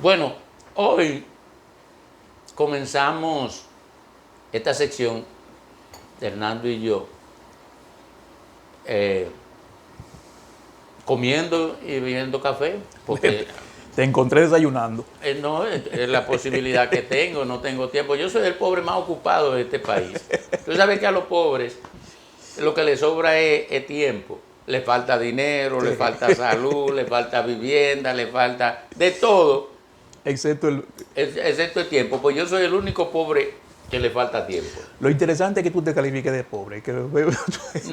Bueno, hoy comenzamos esta sección, Hernando y yo, comiendo y bebiendo café, porque Te encontré desayunando. no es la posibilidad que tengo, no tengo tiempo. Yo soy el pobre más ocupado de este país. Tú sabes que a los pobres lo que les sobra es tiempo. Le falta dinero, le falta salud, le falta vivienda, le falta de todo, Excepto excepto el tiempo. Pues yo soy el único pobre que le falta tiempo. lo interesante es que tú te califiques de pobre. Que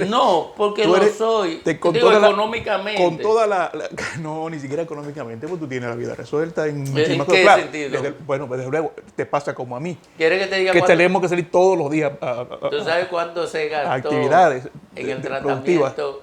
No, porque tú lo eres, soy. con Digo, toda económicamente. con toda no, ni siquiera económicamente, porque tú tienes la vida resuelta en ¿En muchísimas qué cosas. sentido? Bueno, pues desde luego te pasa como a mí, ¿Quieres que te diga que cuánto? tenemos que salir todos los días ¿Tú sabes cuánto se a gastó actividades en el productivas. tratamiento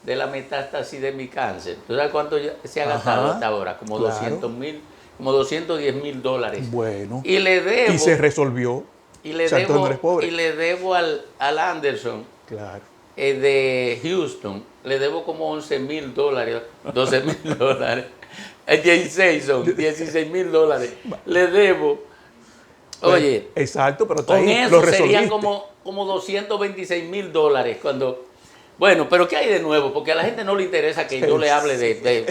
de la metástasis de mi cáncer? ¿Tú sabes cuánto se ha gastado Ajá, hasta ahora? Como claro. 200,000, como $210,000. Bueno, Y le y se debo, resolvió. y O le sea, entonces no debo, eres pobre. y le debo al Anderson Claro. de Houston, le debo como $11,000, $12,000. 16 son, $16,000. Le debo. Pues, Oye, exacto, pero está con ahí, lo eso serían resolviste. como $226,000 cuando... Bueno, pero ¿qué hay de nuevo? Porque a la gente no le interesa que yo le hable de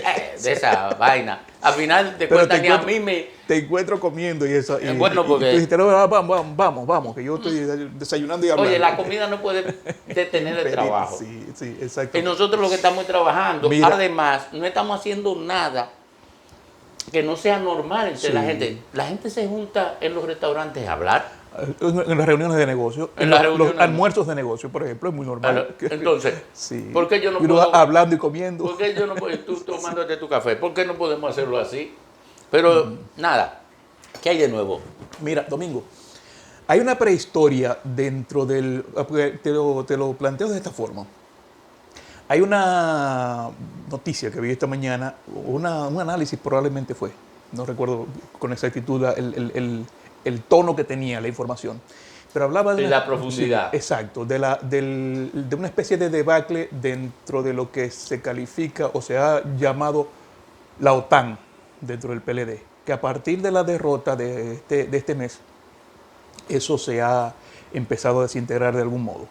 esa vaina. Al final de Pero cuentas, ni a mí te encuentro comiendo y eso. bueno, Y tú porque, dijiste, no, vamos, que yo estoy desayunando y oye, hablando. la comida no puede detener el trabajo. Sí, sí, Y exacto. nosotros lo que estamos trabajando, Mira, además, no estamos haciendo nada que no sea normal entre la gente. sí. La gente se junta en los restaurantes a hablar. En las reuniones de negocio, En en las los reuniones. almuerzos de negocio, por ejemplo, es muy normal. Entonces, Sí. ¿por qué yo no Y uno puedo? hablando y comiendo. ¿Por qué yo no puedo? Tú tomándote tu café. ¿Por qué no podemos hacerlo así? Pero nada, ¿qué hay de nuevo? Mira, Domingo, hay una prehistoria dentro del... Te lo planteo de esta forma. Hay una noticia que vi esta mañana, un análisis probablemente fue, no recuerdo con exactitud el tono que tenía la información, pero hablaba de Y la profundidad. sí, exacto, de una especie de debacle dentro de lo que se califica o se ha llamado la OTAN dentro del PLD, que a partir de la derrota de este mes, eso se ha empezado a desintegrar de algún modo.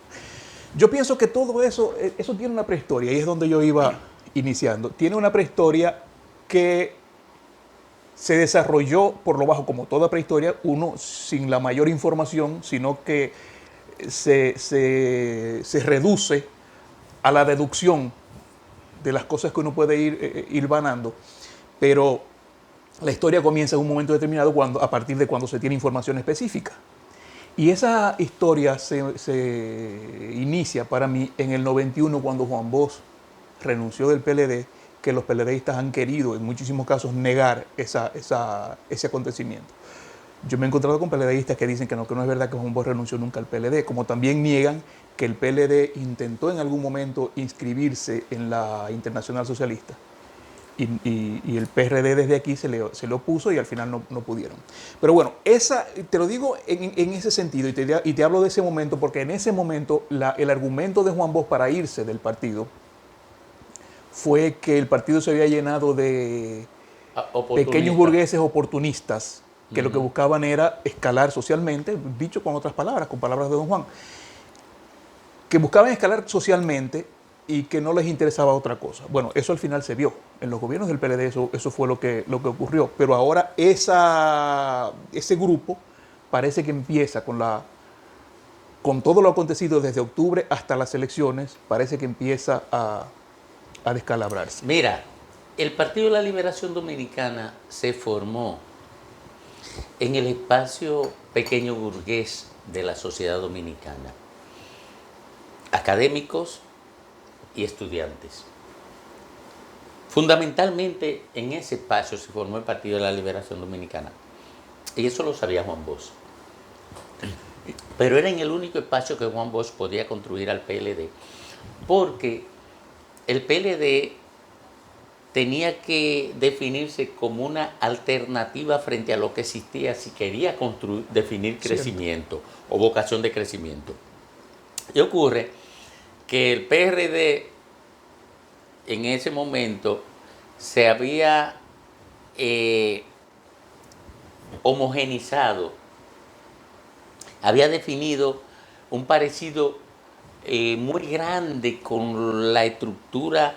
Yo pienso que todo eso tiene una prehistoria, y es donde yo iba iniciando. Tiene una prehistoria que se desarrolló por lo bajo, como toda prehistoria, uno sin la mayor información, sino que se reduce a la deducción de las cosas que uno puede ir vanando. Pero la historia comienza en un momento determinado a partir de cuando se tiene información específica. Y esa historia se inicia para mí en el 91 cuando Juan Bosch renunció del PLD, que los PLDistas han querido en muchísimos casos negar ese acontecimiento. Yo me he encontrado con PLDistas que dicen que no es verdad que Juan Bosch renunció nunca al PLD, como también niegan que el PLD intentó en algún momento inscribirse en la Internacional Socialista. Y el PRD desde aquí se le opuso y al final no pudieron. Pero bueno, te lo digo en ese sentido y te hablo de ese momento porque en ese momento el argumento de Juan Bosch para irse del partido fue que el partido se había llenado de pequeños burgueses oportunistas que lo que buscaban era escalar socialmente, dicho con otras palabras, con palabras de don Juan, que buscaban escalar socialmente y que no les interesaba otra cosa. Bueno, eso al final se vio. En los gobiernos del PLD eso fue lo que ocurrió. Pero ahora ese grupo parece que empieza con todo lo acontecido desde octubre hasta las elecciones, parece que empieza a descalabrarse. Mira, el Partido de la Liberación Dominicana se formó en el espacio pequeño burgués de la sociedad dominicana. Académicos y estudiantes. Fundamentalmente en ese espacio se formó el Partido de la Liberación Dominicana. Y eso lo sabía Juan Bosch. Pero era en el único espacio que Juan Bosch podía construir al PLD. Porque el PLD tenía que definirse como una alternativa frente a lo que existía si quería definir crecimiento o vocación de crecimiento. Y ocurre que el PRD en ese momento se había homogenizado, había definido un parecido muy grande con la estructura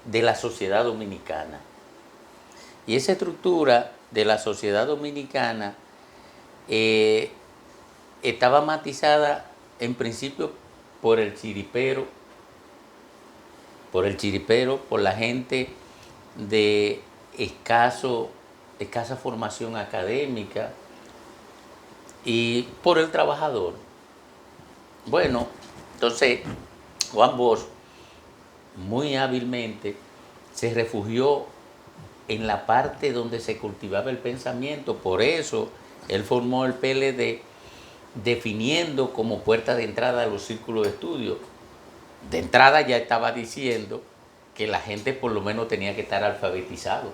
de la sociedad dominicana. Y esa estructura de la sociedad dominicana estaba matizada en principio por el chiripero, por la gente de escasa formación académica y por el trabajador. Bueno, entonces Juan Bosch muy hábilmente se refugió en la parte donde se cultivaba el pensamiento, por eso él formó el PLD definiendo como puerta de entrada a los círculos de estudio. De entrada ya estaba diciendo que la gente por lo menos tenía que estar alfabetizado.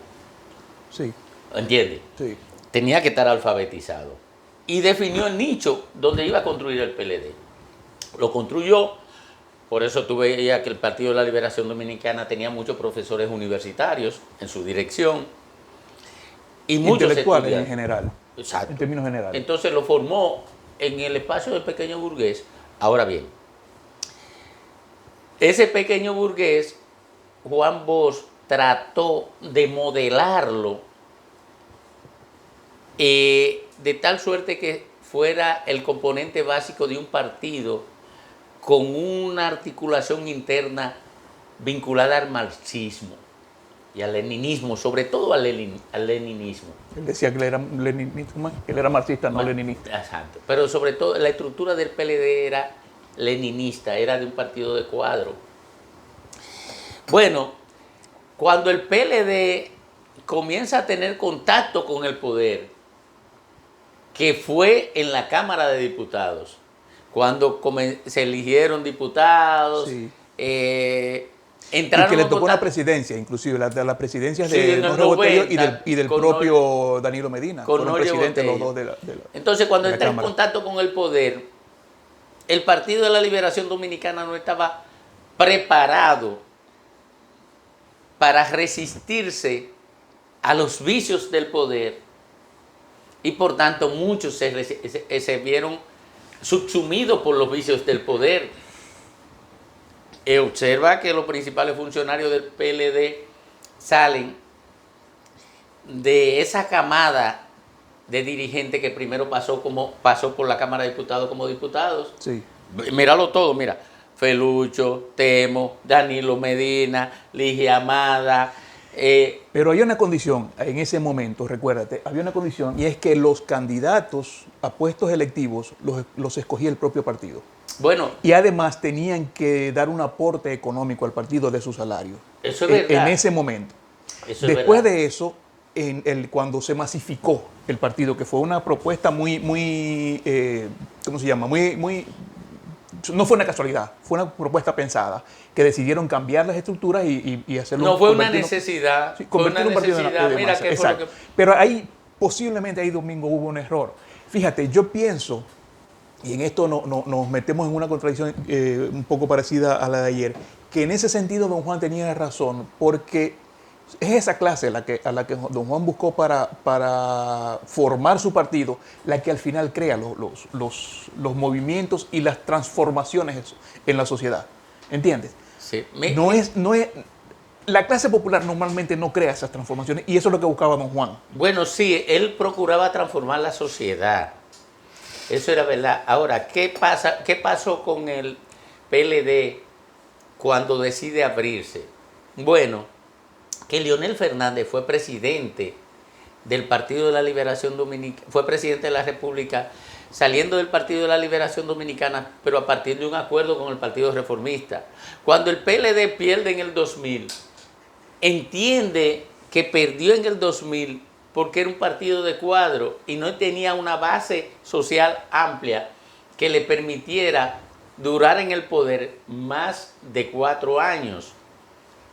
Sí. ¿Entiendes? Sí. Tenía que estar alfabetizado. Y definió el nicho donde iba a construir el PLD. Lo construyó, por eso tú veías que el Partido de la Liberación Dominicana tenía muchos profesores universitarios en su dirección. Y muchos intelectuales estudiantes. en general. Exacto. En términos generales. Entonces lo formó en el espacio del pequeño burgués. Ahora bien, ese pequeño burgués, Juan Bosch trató de modelarlo de tal suerte que fuera el componente básico de un partido con una articulación interna vinculada al marxismo y al leninismo, sobre todo al leninismo. Él decía que él era leninista, que él era marxista, no leninista. Exacto. Pero sobre todo la estructura del PLD era leninista, era de un partido de cuadro. Bueno, cuando el PLD comienza a tener contacto con el poder, que fue en la Cámara de Diputados, cuando se eligieron diputados, Sí. entraron y que le tocó contacto. una presidencia, inclusive las presidencias Sí, de en el Jorge Botello 90, y del con propio Danilo Medina. con Fueron Jorge presidentes los Botello. dos de la Entonces, cuando de la entra en Cámara. contacto con el poder, el Partido de la Liberación Dominicana no estaba preparado para resistirse a los vicios del poder y por tanto muchos se vieron subsumidos por los vicios del poder. Observa que los principales funcionarios del PLD salen de esa camada de dirigentes que primero pasó por la Cámara de Diputados como diputados. Sí. Míralo todo, mira. Felucho, Temo, Danilo Medina, Ligia Amada. Pero hay una condición en ese momento, recuérdate, había una condición y es que los candidatos a puestos electivos los escogía el propio partido. Bueno, Y además tenían que dar un aporte económico al partido de su salario. eso es verdad. En ese momento. Eso es Después verdad. de eso, cuando se masificó el partido, que fue una propuesta muy ¿cómo se llama? No fue una casualidad, fue una propuesta pensada, que decidieron cambiar las estructuras y hacerlo. No fue una necesidad. Sí, Fue convertir una un partido necesidad. de Mira masa. qué fue lo Exacto. que. Pero posiblemente ahí, Domingo, hubo un error. Fíjate, yo pienso, y en esto nos metemos en una contradicción un poco parecida a la de ayer, que en ese sentido don Juan tenía razón, porque es esa clase a la que don Juan buscó para formar su partido, la que al final crea los movimientos y las transformaciones en la sociedad. ¿Entiendes? Sí. La clase popular normalmente no crea esas transformaciones y eso es lo que buscaba don Juan. Bueno, sí, él procuraba transformar la sociedad. Eso era verdad. Ahora, ¿qué pasó con el PLD cuando decide abrirse? Bueno, que Leonel Fernández fue presidente del Partido de la Liberación Dominicana, fue presidente de la República saliendo del Partido de la Liberación Dominicana, pero a partir de un acuerdo con el Partido Reformista. Cuando el PLD pierde en el 2000, entiende que perdió en el 2000 porque era un partido de cuadro y no tenía una base social amplia que le permitiera durar en el poder más de 4 años.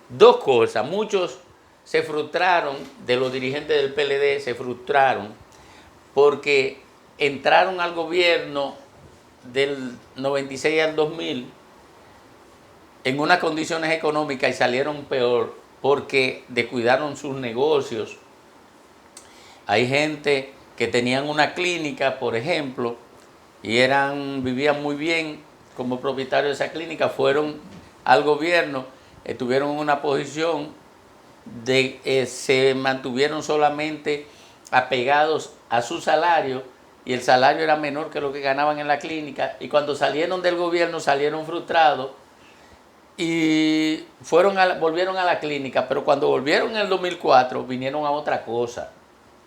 Dos cosas, muchos se frustraron, de los dirigentes del PLD se frustraron porque entraron al gobierno del 96 al 2000 en unas condiciones económicas y salieron peor porque descuidaron sus negocios. Hay gente que tenían una clínica, por ejemplo, y vivían muy bien como propietarios de esa clínica, fueron al gobierno, estuvieron en una posición se mantuvieron solamente apegados a su salario, y el salario era menor que lo que ganaban en la clínica, y cuando salieron del gobierno salieron frustrados y volvieron a la clínica, pero cuando volvieron en el 2004 vinieron a otra cosa.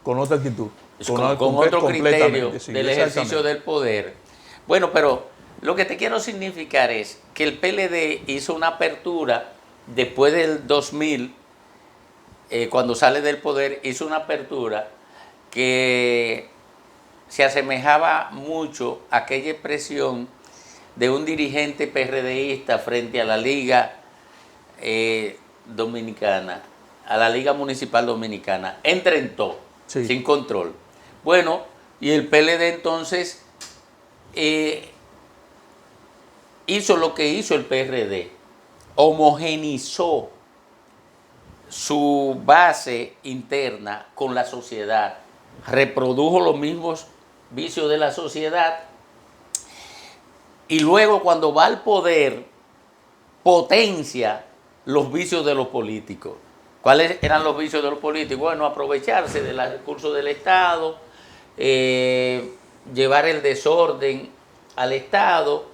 Con otra actitud. Con otro criterio sí, del ejercicio del poder. Bueno, pero lo que te quiero significar es que el PLD hizo una apertura después del 2000, cuando sale del poder, hizo una apertura que se asemejaba mucho a aquella expresión de un dirigente PRDista frente a la Liga Dominicana, a la Liga Municipal Dominicana, entrenó, sí, sin control. Bueno, y el PLD entonces hizo lo que hizo el PRD, homogenizó su base interna con la sociedad, reprodujo los mismos vicios de la sociedad, y luego cuando va al poder potencia los vicios de los políticos. ¿Cuáles eran los vicios de los políticos? Bueno, aprovecharse de los recursos del Estado, llevar el desorden al Estado,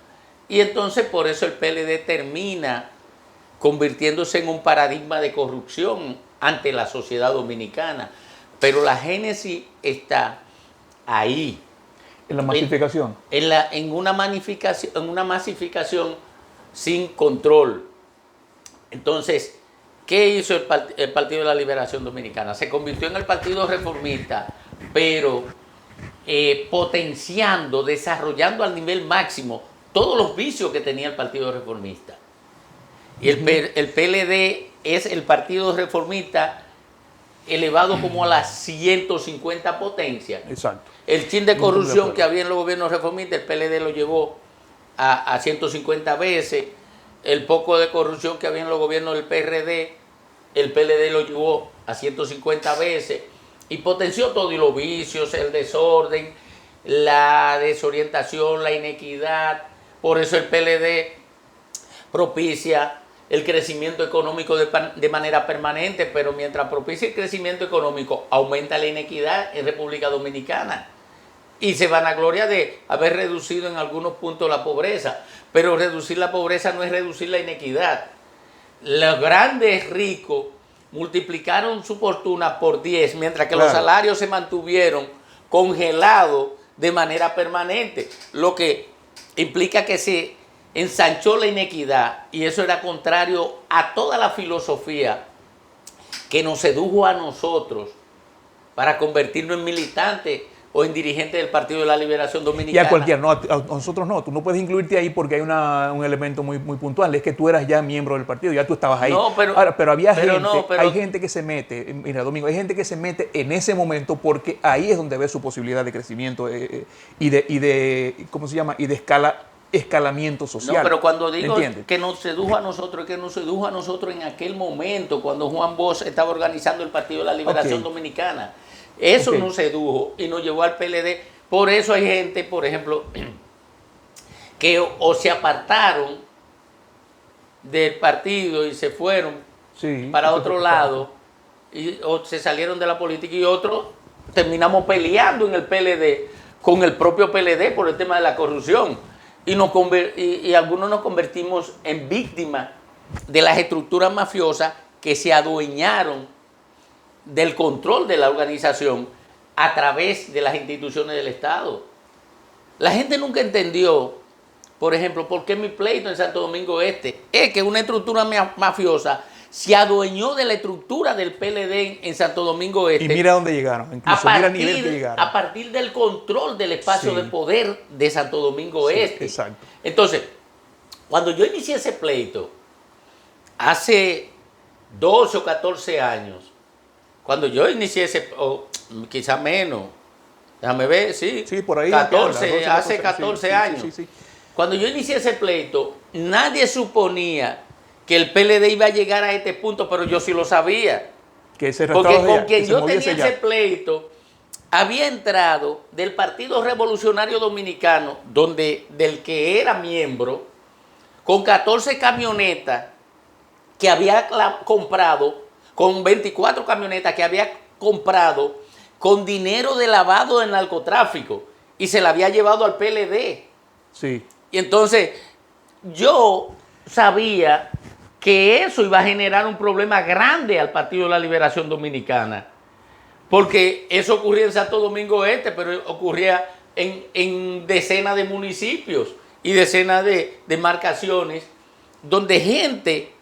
y entonces por eso el PLD termina convirtiéndose en un paradigma de corrupción ante la sociedad dominicana. Pero la génesis está ahí. En la masificación. En una masificación sin control. Entonces, ¿qué hizo el Partido de la Liberación Dominicana? Se convirtió en el Partido Reformista, pero potenciando, desarrollando al nivel máximo todos los vicios que tenía el Partido Reformista. Y el PLD es el Partido Reformista elevado como a las 150 potencias. Exacto. El chin de corrupción que había en los gobiernos reformistas, el PLD lo llevó a 150 veces. El poco de corrupción que había en los gobiernos del PRD, el PLD lo llevó a 150 veces. Y potenció todo, y los vicios, el desorden, la desorientación, la inequidad. Por eso el PLD propicia el crecimiento económico de manera permanente, pero mientras propicia el crecimiento económico, aumenta la inequidad en República Dominicana. Y se vanagloria de haber reducido en algunos puntos la pobreza, pero reducir la pobreza no es reducir la inequidad. Los grandes ricos multiplicaron su fortuna por 10, mientras que los salarios se mantuvieron congelados de manera permanente, lo que implica que se ensanchó la inequidad, y eso era contrario a toda la filosofía que nos sedujo a nosotros para convertirnos en militantes o en dirigentes del Partido de la Liberación Dominicana. Y a cualquiera, no, a nosotros no. Tú no puedes incluirte ahí porque hay un elemento muy puntual, es que tú eras ya miembro del partido, ya tú estabas ahí. No, pero, ahora, pero había gente, hay gente que se mete, mira Domingo, hay gente que se mete en ese momento porque ahí es donde ve su posibilidad de crecimiento y de ¿cómo se llama? Y de escalamiento social. No, pero cuando digo que nos sedujo a nosotros, es que nos sedujo a nosotros en aquel momento, cuando Juan Bosch estaba organizando el Partido de la Liberación Dominicana. Eso nos sedujo y nos llevó al PLD. Por eso hay gente, por ejemplo, que o se apartaron del partido y se fueron para otro lado, o se salieron de la política, y otros terminamos peleando en el PLD con el propio PLD por el tema de la corrupción. Y algunos nos convertimos en víctimas de las estructuras mafiosas que se adueñaron del control de la organización a través de las instituciones del Estado. La gente nunca entendió, por ejemplo, por qué mi pleito en Santo Domingo Este es que una estructura mafiosa se adueñó de la estructura del PLD en Santo Domingo Este. Y mira dónde llegaron, incluso mira el nivel que llegaron. A partir del control del espacio de poder de Santo Domingo Este. Exacto. Entonces, cuando yo inicié ese pleito, hace 12 o 14 años, cuando yo inicié o quizá menos, déjame ver, sí, por ahí 14, hace 14 años. Sí. Cuando yo inicié ese pleito, nadie suponía que el PLD iba a llegar a este punto, pero yo sí lo sabía. Que ese porque con quien yo tenía ese pleito, había entrado del Partido Revolucionario Dominicano, del que era miembro, con 14 camionetas que había comprado, con 24 camionetas que había comprado con dinero de lavado de narcotráfico y se la había llevado al PLD. Sí. Y entonces yo sabía que eso iba a generar un problema grande al Partido de la Liberación Dominicana, porque eso ocurría en Santo Domingo Este, pero ocurría en decenas de municipios y decenas de demarcaciones donde gente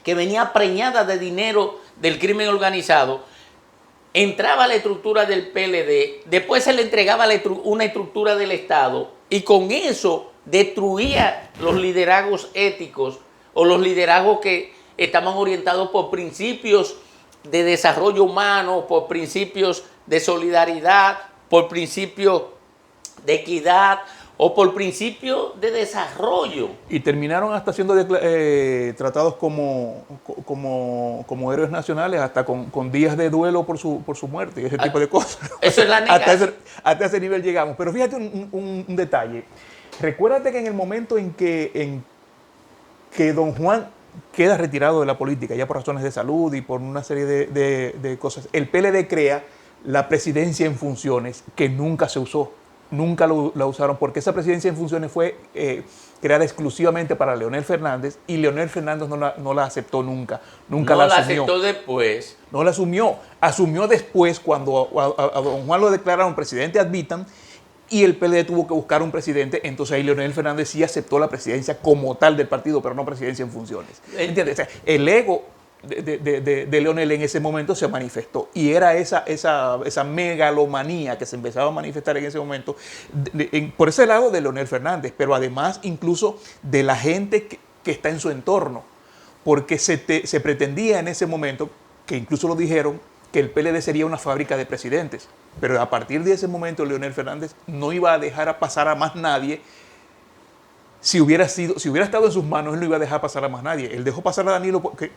que venía preñada de dinero del crimen organizado entraba a la estructura del PLD, después se le entregaba una estructura del Estado y con eso destruía los liderazgos éticos o los liderazgos que estaban orientados por principios de desarrollo humano, por principios de solidaridad, por principios de equidad o por principios de desarrollo. Y terminaron hasta siendo tratados como héroes nacionales, hasta con días de duelo por su muerte y ese tipo de cosas. Eso es la negación. Hasta ese nivel llegamos. Pero fíjate un detalle. Recuérdate que en el momento en que don Juan queda retirado de la política, ya por razones de salud y por una serie de cosas, el PLD crea la presidencia en funciones, que nunca se usó. Nunca la usaron porque esa presidencia en funciones fue creada exclusivamente para Leonel Fernández y Leonel Fernández no la aceptó nunca. Nunca la asumió. No la aceptó después. No la asumió. Asumió después cuando a don Juan lo declararon presidente ad vitam y el PLD tuvo que buscar un presidente. Entonces ahí Leonel Fernández sí aceptó la presidencia como tal del partido, pero no presidencia en funciones. ¿Entiendes? O sea, el ego de Leonel en ese momento se manifestó y era esa megalomanía que se empezaba a manifestar en ese momento por ese lado de Leonel Fernández, pero además incluso de la gente que está en su entorno, porque se pretendía en ese momento, que incluso lo dijeron, que el PLD sería una fábrica de presidentes, pero a partir de ese momento Leonel Fernández no iba a dejar pasar a más nadie. Si hubiera estado en sus manos, él no iba a dejar pasar a más nadie. Él dejó pasar a Danilo porque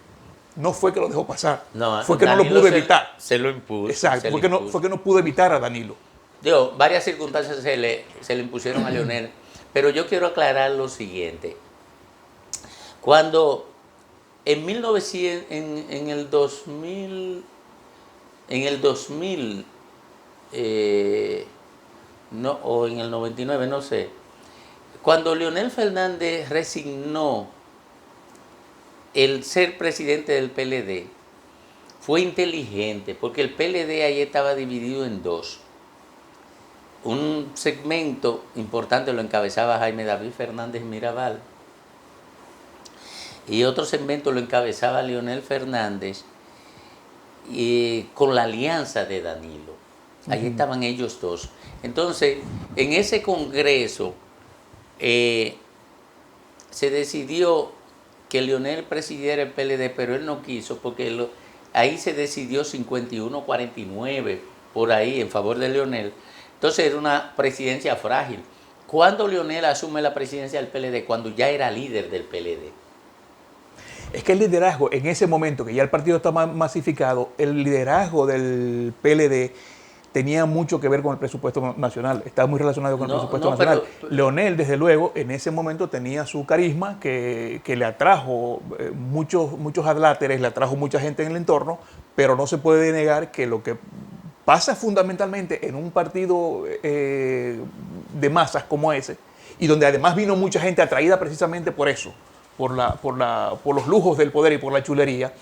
no fue que lo dejó pasar, fue que Danilo no lo pudo evitar. Se lo impuso. Exacto, fue que no pudo evitar a Danilo. Digo, varias circunstancias se le impusieron a Leonel, pero yo quiero aclarar lo siguiente. Cuando en el 2000, no, o en el 99, no sé, cuando Leonel Fernández resignó el ser presidente del PLD, fue inteligente, porque el PLD ahí estaba dividido en dos. Un segmento importante lo encabezaba Jaime David Fernández Mirabal, y otro segmento lo encabezaba Leonel Fernández con la alianza de Danilo. Ahí estaban ellos dos. Entonces, en ese congreso se decidió que Leonel presidiera el PLD, pero él no quiso porque ahí se decidió 51-49, por ahí, en favor de Leonel. Entonces era una presidencia frágil. ¿Cuándo Leonel asume la presidencia del PLD? Cuando ya era líder del PLD. Es que el liderazgo, en ese momento que ya el partido está masificado, el liderazgo del PLD tenía mucho que ver con el presupuesto nacional, estaba muy relacionado con el presupuesto nacional. Leonel, desde luego, en ese momento tenía su carisma que le atrajo muchos adláteres, le atrajo mucha gente en el entorno, pero no se puede negar que lo que pasa fundamentalmente en un partido de masas como ese, y donde además vino mucha gente atraída precisamente por eso, por los lujos del poder y por la chulería,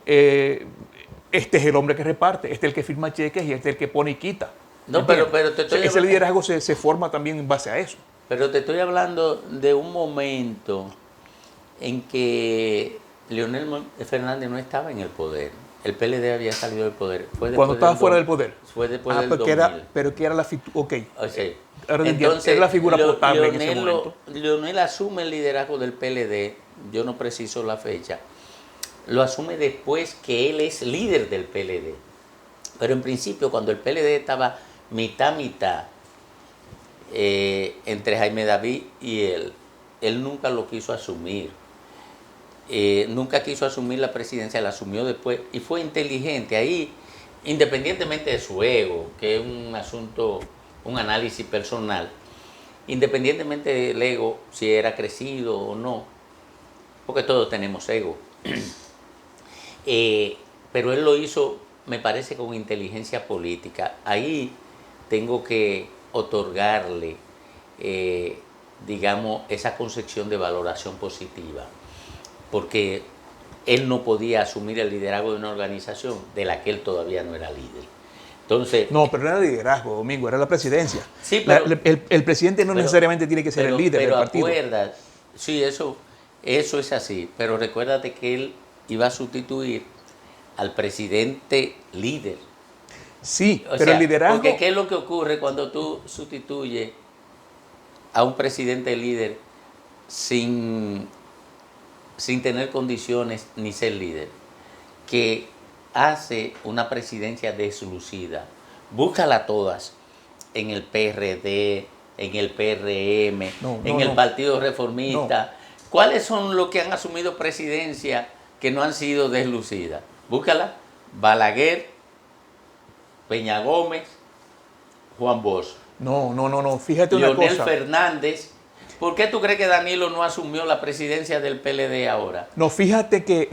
este es el hombre que reparte, este es el que firma cheques y este es el que pone y quita. No, pero ese liderazgo se forma también en base a eso. Pero te estoy hablando de un momento en que Leonel Fernández no estaba en el poder. El PLD había salido del poder. Cuando estaba fuera del poder. Fue después del 2000. Pero que era la figura. Ok. Okay. Entonces, era la figura potable en ese momento. Leonel asume el liderazgo del PLD, yo no preciso la fecha, lo asume después que él es líder del PLD. Pero en principio, cuando el PLD estaba mitad, entre Jaime David y él nunca lo quiso asumir. Nunca quiso asumir la presidencia, la asumió después y fue inteligente. Ahí independientemente de su ego, que es un asunto, un análisis personal, independientemente del ego, si era crecido o no, porque todos tenemos ego, pero él lo hizo, me parece, con inteligencia política. Ahí tengo que otorgarle, digamos, esa concepción de valoración positiva, porque él no podía asumir el liderazgo de una organización de la que él todavía no era líder. Entonces, No, pero no era liderazgo, Domingo, era la presidencia. Sí, pero, el presidente no necesariamente tiene que ser el líder del partido. Pero sí, eso es así, pero recuérdate que él iba a sustituir al presidente líder. Sí, O pero sea, el liderazgo... Porque ¿qué es lo que ocurre cuando tú sustituyes a un presidente líder sin tener condiciones ni ser líder? Que hace una presidencia deslucida. Búscala todas en el PRD, en el PRM, en el Partido Reformista. ¿Cuáles son los que han asumido presidencia que no han sido deslucidas? Búscala. Balaguer, Peña Gómez, Juan Bosch. No, fíjate una cosa. Leonel Fernández. ¿Por qué tú crees que Danilo no asumió la presidencia del PLD ahora? No, fíjate que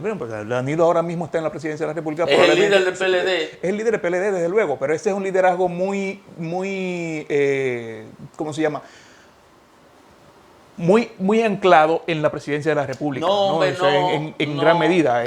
bueno, pues Danilo ahora mismo está en la presidencia de la República. Es el líder del PLD. Es el líder del PLD, desde luego, pero ese es un liderazgo muy, ¿cómo se llama? Muy anclado en la presidencia de la República. En gran medida.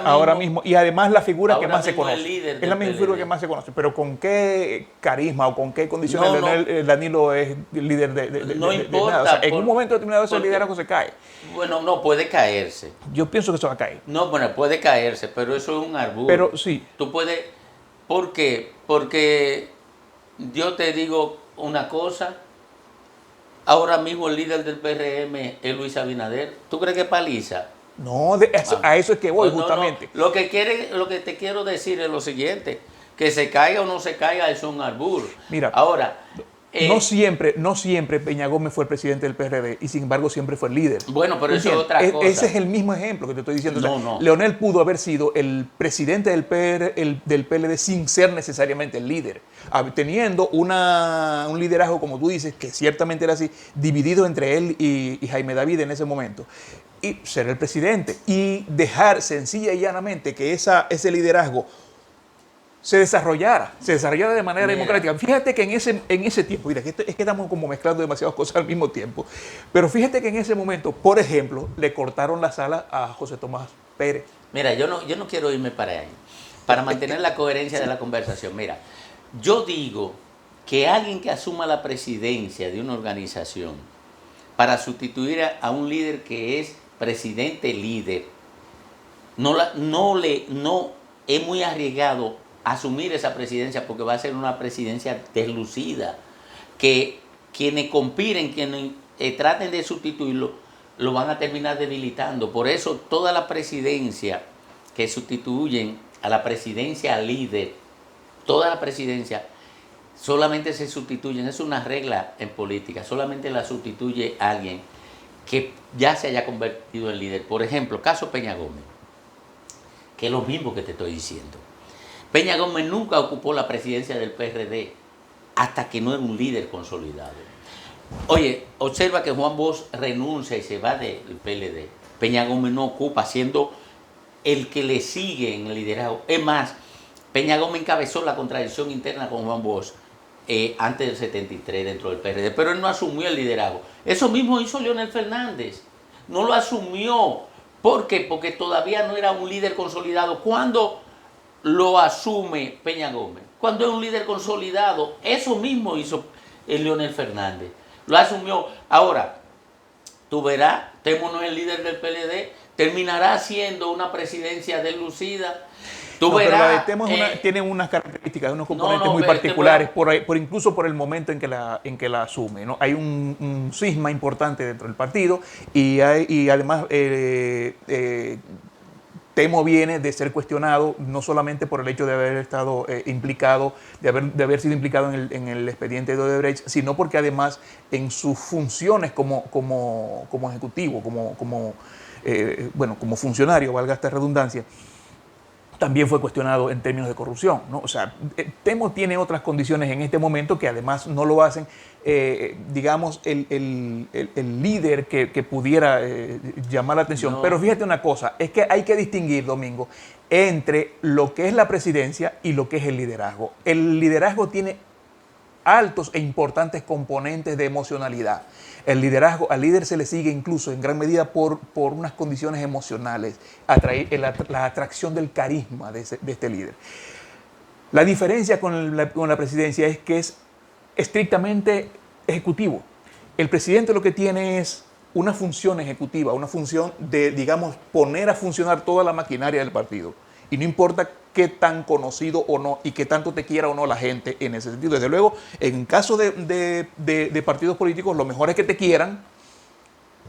Ahora mismo. Y además la figura que más se conoce. Es la misma figura que más se conoce. Pero ¿con qué carisma o con qué condiciones Danilo es líder de importa, nada? O sea, en un momento determinado ese liderazgo se cae. Bueno, no, puede caerse. Yo pienso que eso va a caer. No, bueno, puede caerse, pero eso es un arburo. Pero sí. Tú puedes... ¿Por qué? Porque yo te digo una cosa. Ahora mismo el líder del PRM es Luis Abinader. ¿Tú crees que paliza? No, a eso es que voy, justamente. No. Lo que te quiero decir es lo siguiente, que se caiga o no se caiga es un arbur. Mira, ahora, no siempre Peña Gómez fue el presidente del PRD y sin embargo siempre fue el líder. Bueno, pero eso es otra cosa. Ese es el mismo ejemplo que te estoy diciendo. No. Leonel pudo haber sido el presidente del PLD sin ser necesariamente el líder, teniendo un liderazgo, como tú dices, que ciertamente era así, dividido entre él y Jaime David en ese momento, y ser el presidente y dejar sencilla y llanamente que ese liderazgo se desarrollara de manera democrática. Fíjate que en ese tiempo, mira, es que estamos como mezclando demasiadas cosas al mismo tiempo, pero fíjate que en ese momento, por ejemplo, le cortaron las alas a José Tomás Pérez. Mira, yo no quiero irme para ahí, para mantener la coherencia de la conversación. Mira, yo digo que alguien que asuma la presidencia de una organización para sustituir a un líder que es presidente líder, no es muy arriesgado asumir esa presidencia porque va a ser una presidencia deslucida, que quienes conspiren, quienes traten de sustituirlo, lo van a terminar debilitando. Por eso toda la presidencia que sustituyen a la presidencia líder, toda la presidencia solamente se sustituyen, es una regla en política, solamente la sustituye alguien que ya se haya convertido en líder. Por ejemplo, caso Peña Gómez, que es lo mismo que te estoy diciendo. Peña Gómez nunca ocupó la presidencia del PRD hasta que no era un líder consolidado. Oye, observa que Juan Bosch renuncia y se va del PLD. Peña Gómez no ocupa, siendo el que le sigue en el liderazgo. Es más, Peña Gómez encabezó la contradicción interna con Juan Bosch antes del 73 dentro del PRD, pero él no asumió el liderazgo. Eso mismo hizo Leonel Fernández. No lo asumió. ¿Por qué? Porque todavía no era un líder consolidado. ¿Cuándo lo asume Peña Gómez? Cuando es un líder consolidado. Eso mismo hizo Leonel Fernández. Lo asumió. Ahora, tú verás, Temo no es el líder del PLD, terminará siendo una presidencia deslucida. Tú verás, pero la de Temo tiene unas características, unos componentes muy particulares, incluso por el momento en que la asume, ¿no? Hay un cisma importante dentro del partido y además Temo viene de ser cuestionado no solamente por el hecho de haber estado implicado, de haber sido implicado en el expediente de Odebrecht, sino porque además en sus funciones como ejecutivo, como funcionario, valga esta redundancia, también fue cuestionado en términos de corrupción, ¿no? O sea, Temo tiene otras condiciones en este momento que además no lo hacen, digamos, el líder que pudiera llamar la atención. No. Pero fíjate una cosa, es que hay que distinguir, Domingo, entre lo que es la presidencia y lo que es el liderazgo. El liderazgo tiene altos e importantes componentes de emocionalidad. El liderazgo, al líder se le sigue incluso en gran medida por unas condiciones emocionales, la atracción del carisma de este líder. La diferencia con la presidencia es que es estrictamente ejecutivo. El presidente lo que tiene es una función ejecutiva, una función de, digamos, poner a funcionar toda la maquinaria del partido. Y no importa qué tan conocido o no y qué tanto te quiera o no la gente en ese sentido. Desde luego, en caso de partidos políticos, lo mejor es que te quieran,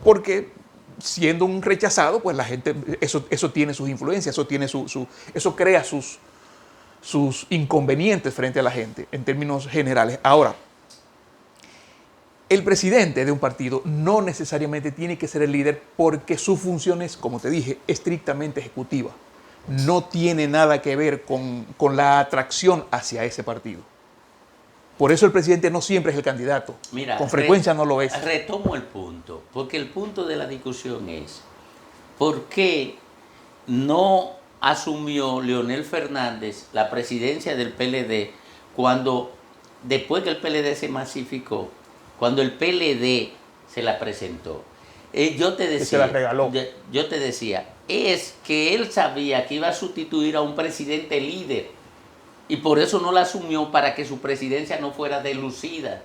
porque siendo un rechazado, pues la gente, eso tiene sus influencias, eso crea sus inconvenientes frente a la gente, en términos generales. Ahora, el presidente de un partido no necesariamente tiene que ser el líder porque su función es, como te dije, estrictamente ejecutiva. No tiene nada que ver con la atracción hacia ese partido. Por eso el presidente no siempre es el candidato. Mira, con frecuencia no lo es. Retomo el punto, porque el punto de la discusión es ¿por qué no asumió Leonel Fernández la presidencia del PLD cuando, después que el PLD se masificó, cuando el PLD se la presentó? Yo te decía, se la regaló. Yo te decía, es que él sabía que iba a sustituir a un presidente líder y por eso no la asumió, para que su presidencia no fuera deslucida.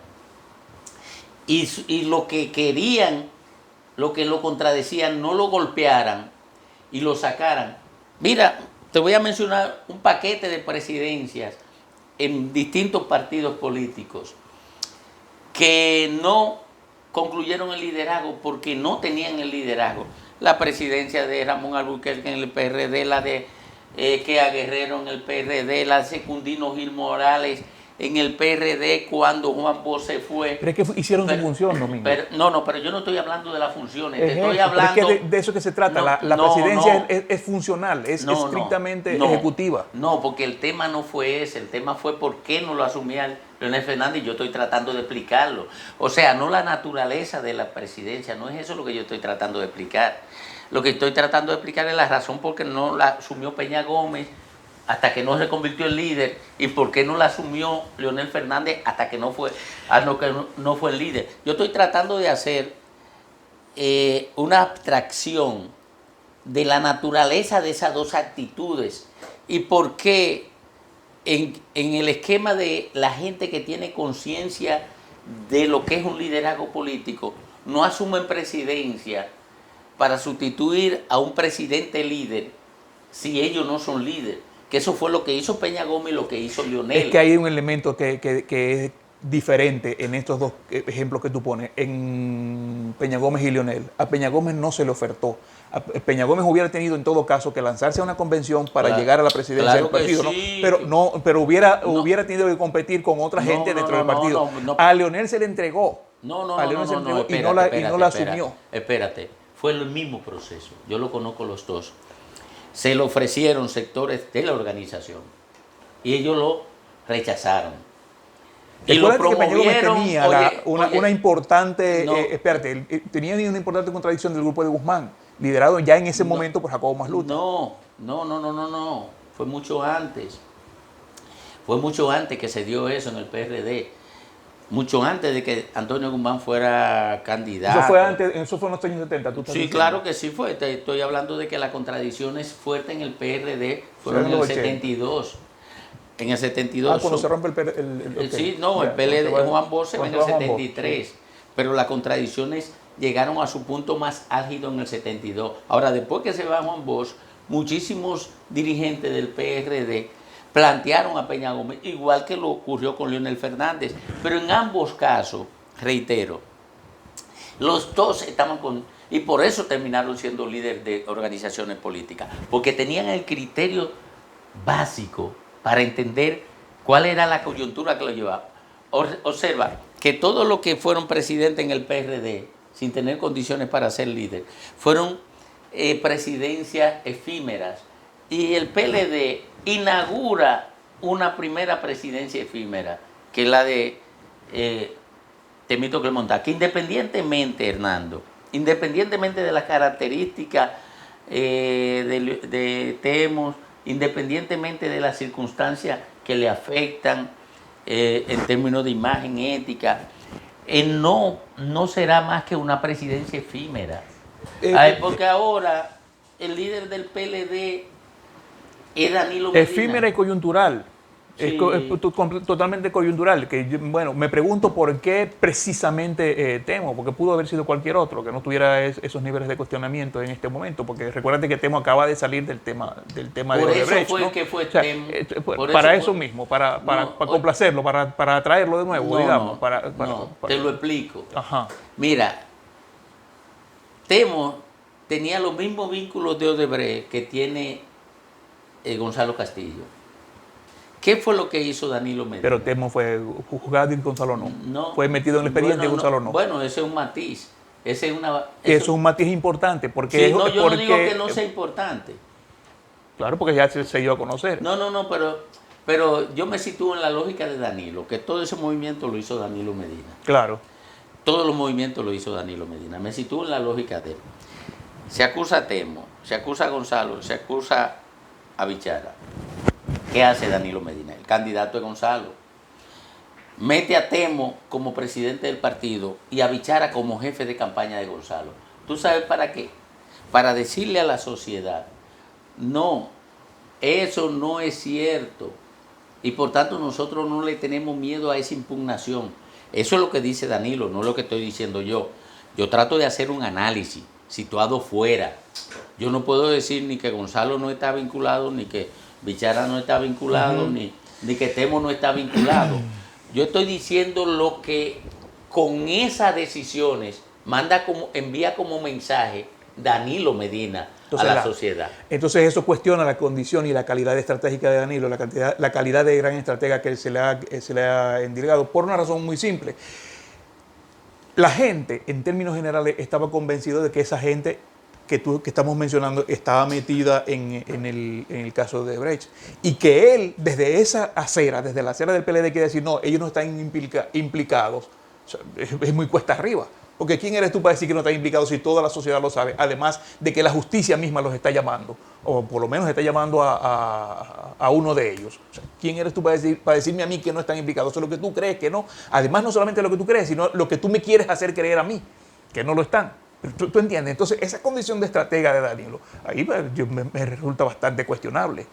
Y lo que querían, lo que lo contradecían, no lo golpearan y lo sacaran. Mira, te voy a mencionar un paquete de presidencias en distintos partidos políticos que no concluyeron el liderazgo porque no tenían el liderazgo. La presidencia de Ramón Albuquerque en el PRD, la de Kea Guerrero en el PRD, la de Secundino Gil Morales en el PRD cuando Juan Bosch se fue. Pero es que hicieron su función, Domingo. Pero yo no estoy hablando de las funciones. Te estoy eso, hablando. Pero es que de eso que se trata. La presidencia es funcional, es estrictamente ejecutiva. No, porque el tema no fue ese. El tema fue por qué no lo asumía Leonel Fernández, y yo estoy tratando de explicarlo. O sea, no la naturaleza de la presidencia, no es eso lo que yo estoy tratando de explicar. Lo que estoy tratando de explicar es la razón por qué no la asumió Peña Gómez hasta que no se convirtió en líder, y por qué no la asumió Leonel Fernández hasta que no fue el líder. Yo estoy tratando de hacer una abstracción de la naturaleza de esas dos actitudes y por qué en el esquema de la gente que tiene conciencia de lo que es un liderazgo político, no asumen presidencia para sustituir a un presidente líder si ellos no son líderes. Que eso fue lo que hizo Peña Gómez y lo que hizo Leonel. Es que hay un elemento que es diferente en estos dos ejemplos que tú pones, en Peña Gómez y Leonel. A Peña Gómez no se le ofertó. A Peña Gómez hubiera tenido en todo caso que lanzarse a una convención para llegar a la presidencia del partido, sí. Pero hubiera tenido que competir con otra gente dentro del partido. A Leonel se le entregó. Y no la asumió. Espérate, fue el mismo proceso. Yo lo conozco los dos. Se lo ofrecieron sectores de la organización y ellos lo rechazaron. Y lo promovieron. Tenía una importante, tenía una importante contradicción del grupo de Guzmán, liderado ya en ese momento por Jacobo Masluta. No. Fue mucho antes. Fue mucho antes que se dio eso en el PRD. Mucho antes de que Antonio Guzmán fuera candidato. Eso fue en los años 70. Sí, diciendo. Claro que sí fue. Te estoy hablando de que las contradicciones fuertes en el PRD fueron en el 72. En el 72. Cuando se rompe el sí, no, el PLD de Juan Bosch en el 73. Sí. Pero las contradicciones llegaron a su punto más álgido en el 72. Ahora, después que se va Juan Bosch, muchísimos dirigentes del PRD plantearon a Peña Gómez, igual que lo ocurrió con Leonel Fernández. Pero en ambos casos, reitero, los dos estaban con... Y por eso terminaron siendo líderes de organizaciones políticas, porque tenían el criterio básico para entender cuál era la coyuntura que lo llevaba. Observa que todos los que fueron presidentes en el PRD, sin tener condiciones para ser líder, fueron presidencias efímeras. y el PLD inaugura una primera presidencia efímera, que es la de Temito Clemontá, que independientemente, Hernando, independientemente de las características de Temo, independientemente de las circunstancias que le afectan en términos de imagen ética, no será más que una presidencia efímera. Porque ahora el líder del PLD es Danilo Medina. Efímera y coyuntural. Sí. Es totalmente coyuntural. Bueno, me pregunto por qué precisamente Temo, porque pudo haber sido cualquier otro que no tuviera esos niveles de cuestionamiento en este momento, porque recuérdate que Temo acaba de salir del tema de Odebrecht, fue ¿no? que fue, o sea, Temo. Para eso mismo, para complacerlo, para atraerlo de nuevo, digamos. Te lo explico. Ajá. Mira, Temo tenía los mismos vínculos de Odebrecht que tiene Gonzalo Castillo. ¿Qué fue lo que hizo Danilo Medina? Pero Temo fue juzgado y Gonzalo no. No. Fue metido en el expediente y Gonzalo no. Bueno, ese es un matiz. Eso es un matiz importante. Porque sí, no, yo no digo que no sea importante. Claro, porque ya se dio a conocer. No, pero yo me sitúo en la lógica de Danilo, que todo ese movimiento lo hizo Danilo Medina. Claro. Todos los movimientos lo hizo Danilo Medina. Me sitúo en la lógica de él. Se acusa a Temo, se acusa a Gonzalo, se acusa a Bichara. ¿Qué hace Danilo Medina? El candidato es Gonzalo. Mete a Temo como presidente del partido y a Bichara como jefe de campaña de Gonzalo. ¿Tú sabes para qué? Para decirle a la sociedad, no, eso no es cierto. Y por tanto nosotros no le tenemos miedo a esa impugnación. Eso es lo que dice Danilo, no es lo que estoy diciendo yo. Yo trato de hacer un análisis situado fuera. Yo no puedo decir ni que Gonzalo no está vinculado, ni que Bichara no está vinculado, ni que Temo no está vinculado. Yo estoy diciendo lo que con esas decisiones envía como mensaje Danilo Medina a la sociedad. Entonces eso cuestiona la condición y la calidad estratégica de Danilo, la calidad de gran estratega que se le ha endilgado, por una razón muy simple. La gente, en términos generales, estaba convencido de que esa gente que estamos mencionando estaba metida en el caso de Odebrecht, y que él, desde esa acera, desde la acera del PLD, quiere decir, no, ellos no están implicados. O sea, es muy cuesta arriba. Porque ¿quién eres tú para decir que no están implicados si toda la sociedad lo sabe? Además de que la justicia misma los está llamando, o por lo menos está llamando a uno de ellos. O sea, ¿quién eres tú para decirme a mí que no están implicados? Eso es lo que tú crees que no. Además, no solamente lo que tú crees, sino lo que tú me quieres hacer creer a mí, que no lo están. ¿Tú entiendes? Entonces, esa condición de estratega de Danilo, ahí me resulta bastante cuestionable.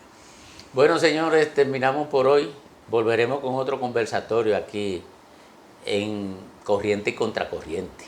Bueno, señores, terminamos por hoy. Volveremos con otro conversatorio aquí en Corriente y Contracorriente.